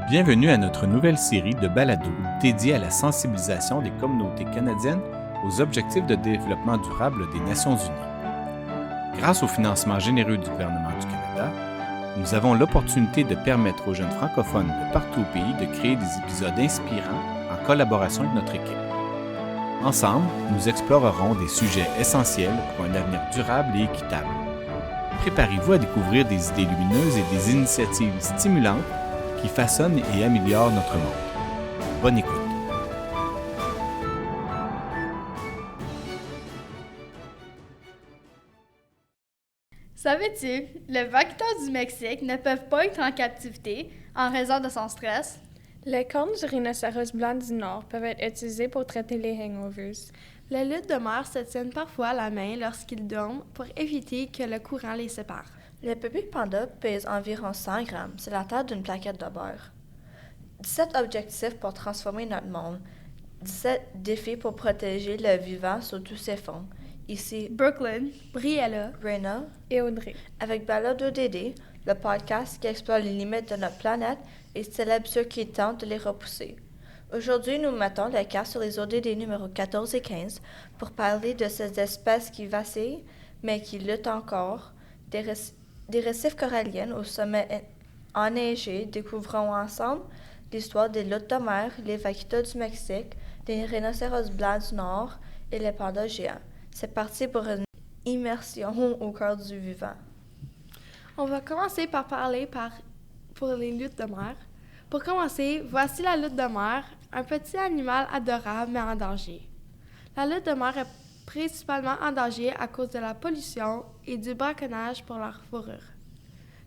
Bienvenue à notre nouvelle série de balados dédiée à la sensibilisation des communautés canadiennes aux objectifs de développement durable des Nations unies. Grâce au financement généreux du gouvernement du Canada, nous avons l'opportunité de permettre aux jeunes francophones de partout au pays de créer des épisodes inspirants en collaboration avec notre équipe. Ensemble, nous explorerons des sujets essentiels pour un avenir durable et équitable. Préparez-vous à découvrir des idées lumineuses et des initiatives stimulantes qui façonnent et améliorent notre monde. Bonne écoute! Savais-tu, les vaqueteurs du Mexique ne peuvent pas être en captivité en raison de son stress? Les cornes du rhinocéros blanc du Nord peuvent être utilisées pour traiter les hangovers. Les luttes de mer se tiennent parfois la main lorsqu'ils dorment pour éviter que le courant les sépare. Les bébés pandas pèsent environ 100 grammes, c'est la taille d'une plaquette de beurre. 17 objectifs pour transformer notre monde. 17 défis pour protéger le vivant sur tous ses fonds. Ici, Brooklyn, Briella, Reyna et Audrey. Avec Balado DD, le podcast qui explore les limites de notre planète et célèbre ceux qui tentent de les repousser. Aujourd'hui, nous mettons le cas sur les ODD numéros 14 et 15 pour parler de ces espèces qui vacillent, mais qui luttent encore, des récifs coralliens au sommet enneigé. Découvrons ensemble l'histoire des luttes de mer, les vaquitas du Mexique, les rhinocéros blancs du Nord et les pandas géants. C'est parti pour une immersion au cœur du vivant. On va commencer par parler pour les luttes de mer. Pour commencer, voici la lutte de mer, un petit animal adorable mais en danger. La lutte de mer est principalement en danger à cause de la pollution et du braconnage pour leur fourrure.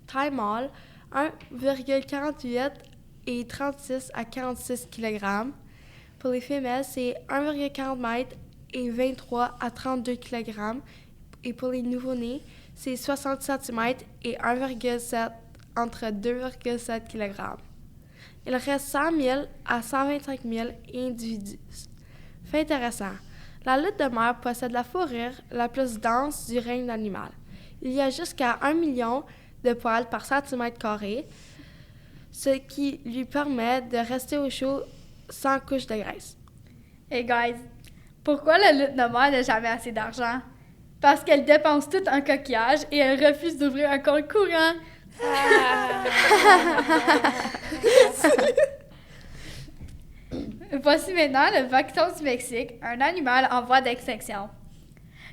Taille mâle, 1,48 et 36 à 46 kg. Pour les femelles, c'est 1,40 m et 23 à 32 kg. Et pour les nouveau-nés, c'est 60 cm et 1,7 entre 2,7 kg. Il reste 100 000 à 125 000 individus. Fait intéressant, la lutte de mer possède la fourrure la plus dense du règne animal. Il y a jusqu'à 1 million de poils par centimètre carré, ce qui lui permet de rester au chaud sans couche de graisse. Hey guys, pourquoi la lutte de mer n'a jamais assez d'argent? Parce qu'elle dépense tout en coquillage et elle refuse d'ouvrir un compte courant. Voici maintenant le vaqueton du Mexique, un animal en voie d'extinction.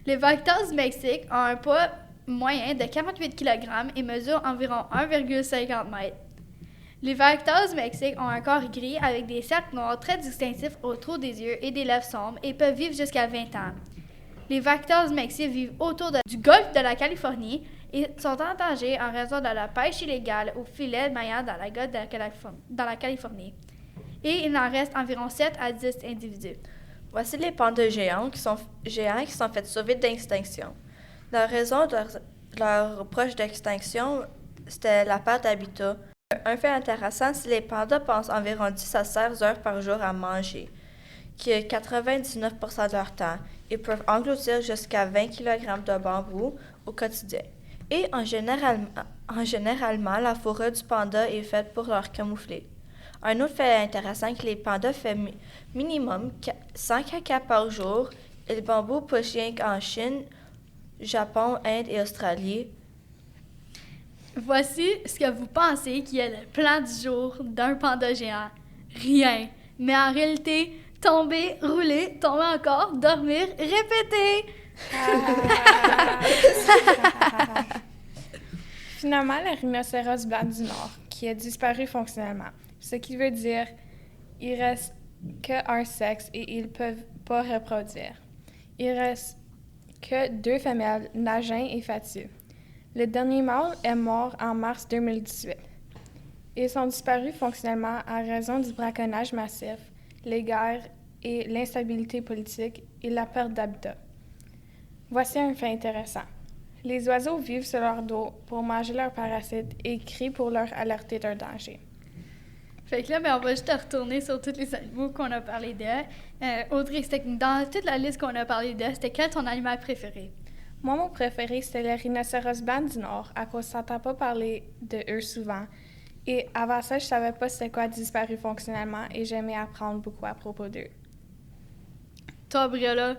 Les vaquetons du Mexique ont un poids moyen de 48 kg et mesurent environ 1,50 m. Les vaquetons du Mexique ont un corps gris avec des cercles noirs très distinctifs autour des yeux et des lèvres sombres et peuvent vivre jusqu'à 20 ans. Les vaquetons du Mexique vivent autour du golfe de la Californie et sont en danger en raison de la pêche illégale au filet maillant dans la côte de la Californie. Et il en reste environ 7 à 10 individus. Voici les pandas géants qui sont fait sauver d'extinction. La raison de leur proche d'extinction, c'était la perte d'habitat. Un fait intéressant, c'est que les pandas passent environ 10 à 16 heures par jour à manger, qui est 99% de leur temps. Ils peuvent engloutir jusqu'à 20 kg de bambou au quotidien. Et généralement, la fourrure du panda est faite pour leur camoufler. Un autre fait intéressant est que les pandas font minimum 100 caca par jour et le bambou pousse rien qu'en Chine, Japon, Inde et Australie. Voici ce que vous pensez qui est le plan du jour d'un panda géant. Rien. Mais en réalité, tomber, rouler, tomber encore, dormir, répéter. Finalement, le rhinocéros blanc du Nord, qui a disparu fonctionnellement. Ce qui veut dire qu'il reste qu'un sexe et ils ne peuvent pas reproduire. Il reste que 2 femelles, Nagin et Fatu. Le dernier mâle est mort en mars 2018. Ils sont disparus fonctionnellement à raison du braconnage massif, les guerres et l'instabilité politique et la perte d'habitat. Voici un fait intéressant. Les oiseaux vivent sur leur dos pour manger leurs parasites et crient pour leur alerter d'un danger. Fait que là, on va juste retourner sur tous les animaux qu'on a parlé d'eux. Audrey, dans toute la liste qu'on a parlé d'eux, c'était quel ton animal préféré? Moi, mon préféré, c'était le rhinocéros blanc du Nord, à cause qu'on n'entend pas parler de eux souvent. Et avant ça, je savais pas c'était quoi disparu fonctionnellement et j'aimais apprendre beaucoup à propos d'eux. Toi, Briola?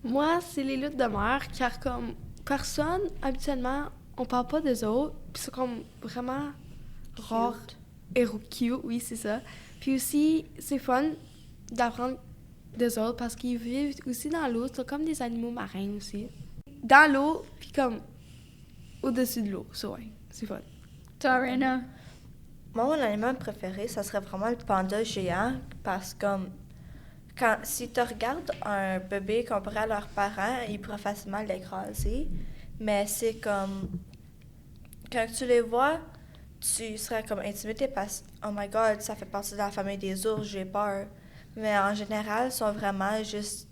Moi, c'est les luttes de mer, car comme personne, habituellement, on parle pas d'eux autres, puis c'est comme vraiment rare et cute, oui, c'est ça. Puis aussi, c'est fun d'apprendre d'eux autres parce qu'ils vivent aussi dans l'eau, c'est comme des animaux marins aussi. Dans l'eau, puis comme au-dessus de l'eau, ça, ouais, c'est fun. Toi, Rena? Moi, mon animal préféré, ça serait vraiment le panda géant parce que si tu regardes un bébé comparé à leurs parents, ils pourraient facilement l'écraser. Mais c'est comme... Quand tu les vois, tu serais comme intimidé parce que « Oh my God, ça fait partie de la famille des ours, j'ai peur. » Mais en général, ils sont vraiment juste...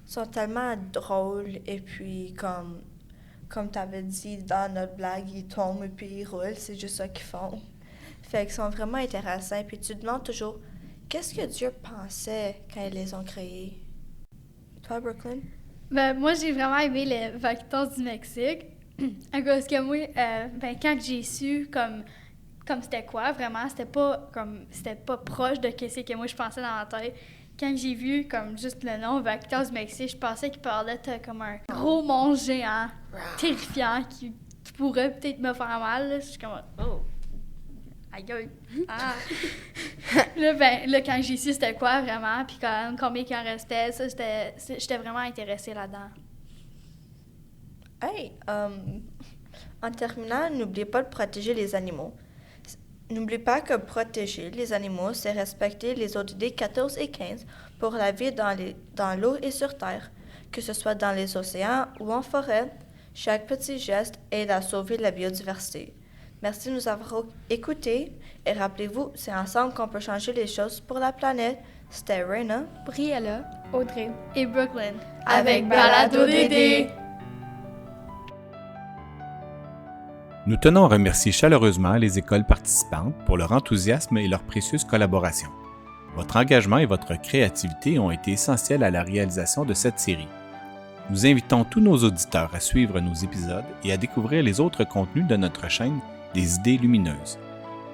sont tellement drôles et puis comme tu avais dit dans notre blague, ils tombent et puis ils roulent, c'est juste ça qu'ils font. Fait qu'ils sont vraiment intéressants. Puis tu te demandes toujours, qu'est-ce que Dieu pensait quand ils les ont créés? Toi, Brooklyn? Ben, moi, j'ai vraiment aimé les vaquitas du Mexique. À cause que moi, quand j'ai su comme c'était quoi, vraiment, c'était pas proche de ce que moi je pensais dans la tête. Quand j'ai vu comme juste le nom vaquitas du Mexique, je pensais qu'il parlait de comme un gros monstre géant, terrifiant, qui pourrait peut-être me faire mal. Là. Je suis comme oh, aïe aïe. Ah. là, quand j'ai su c'était quoi vraiment, puis combien il en restait, ça, j'étais vraiment intéressée là-dedans. Hey, en terminant, n'oubliez pas de protéger les animaux. N'oublie pas que protéger les animaux, c'est respecter les ODD 14 et 15 pour la vie dans l'eau et sur Terre, que ce soit dans les océans ou en forêt. Chaque petit geste aide à sauver la biodiversité. Merci de nous avoir écoutés et rappelez-vous, c'est ensemble qu'on peut changer les choses pour la planète. C'était Rena, Briella, Audrey Et Brooklyn. avec Balado Dédé. Nous tenons à remercier chaleureusement les écoles participantes pour leur enthousiasme et leur précieuse collaboration. Votre engagement et votre créativité ont été essentiels à la réalisation de cette série. Nous invitons tous nos auditeurs à suivre nos épisodes et à découvrir les autres contenus de notre chaîne des idées lumineuses.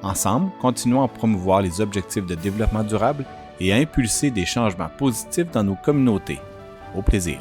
Ensemble, continuons à promouvoir les objectifs de développement durable et à impulser des changements positifs dans nos communautés. Au plaisir!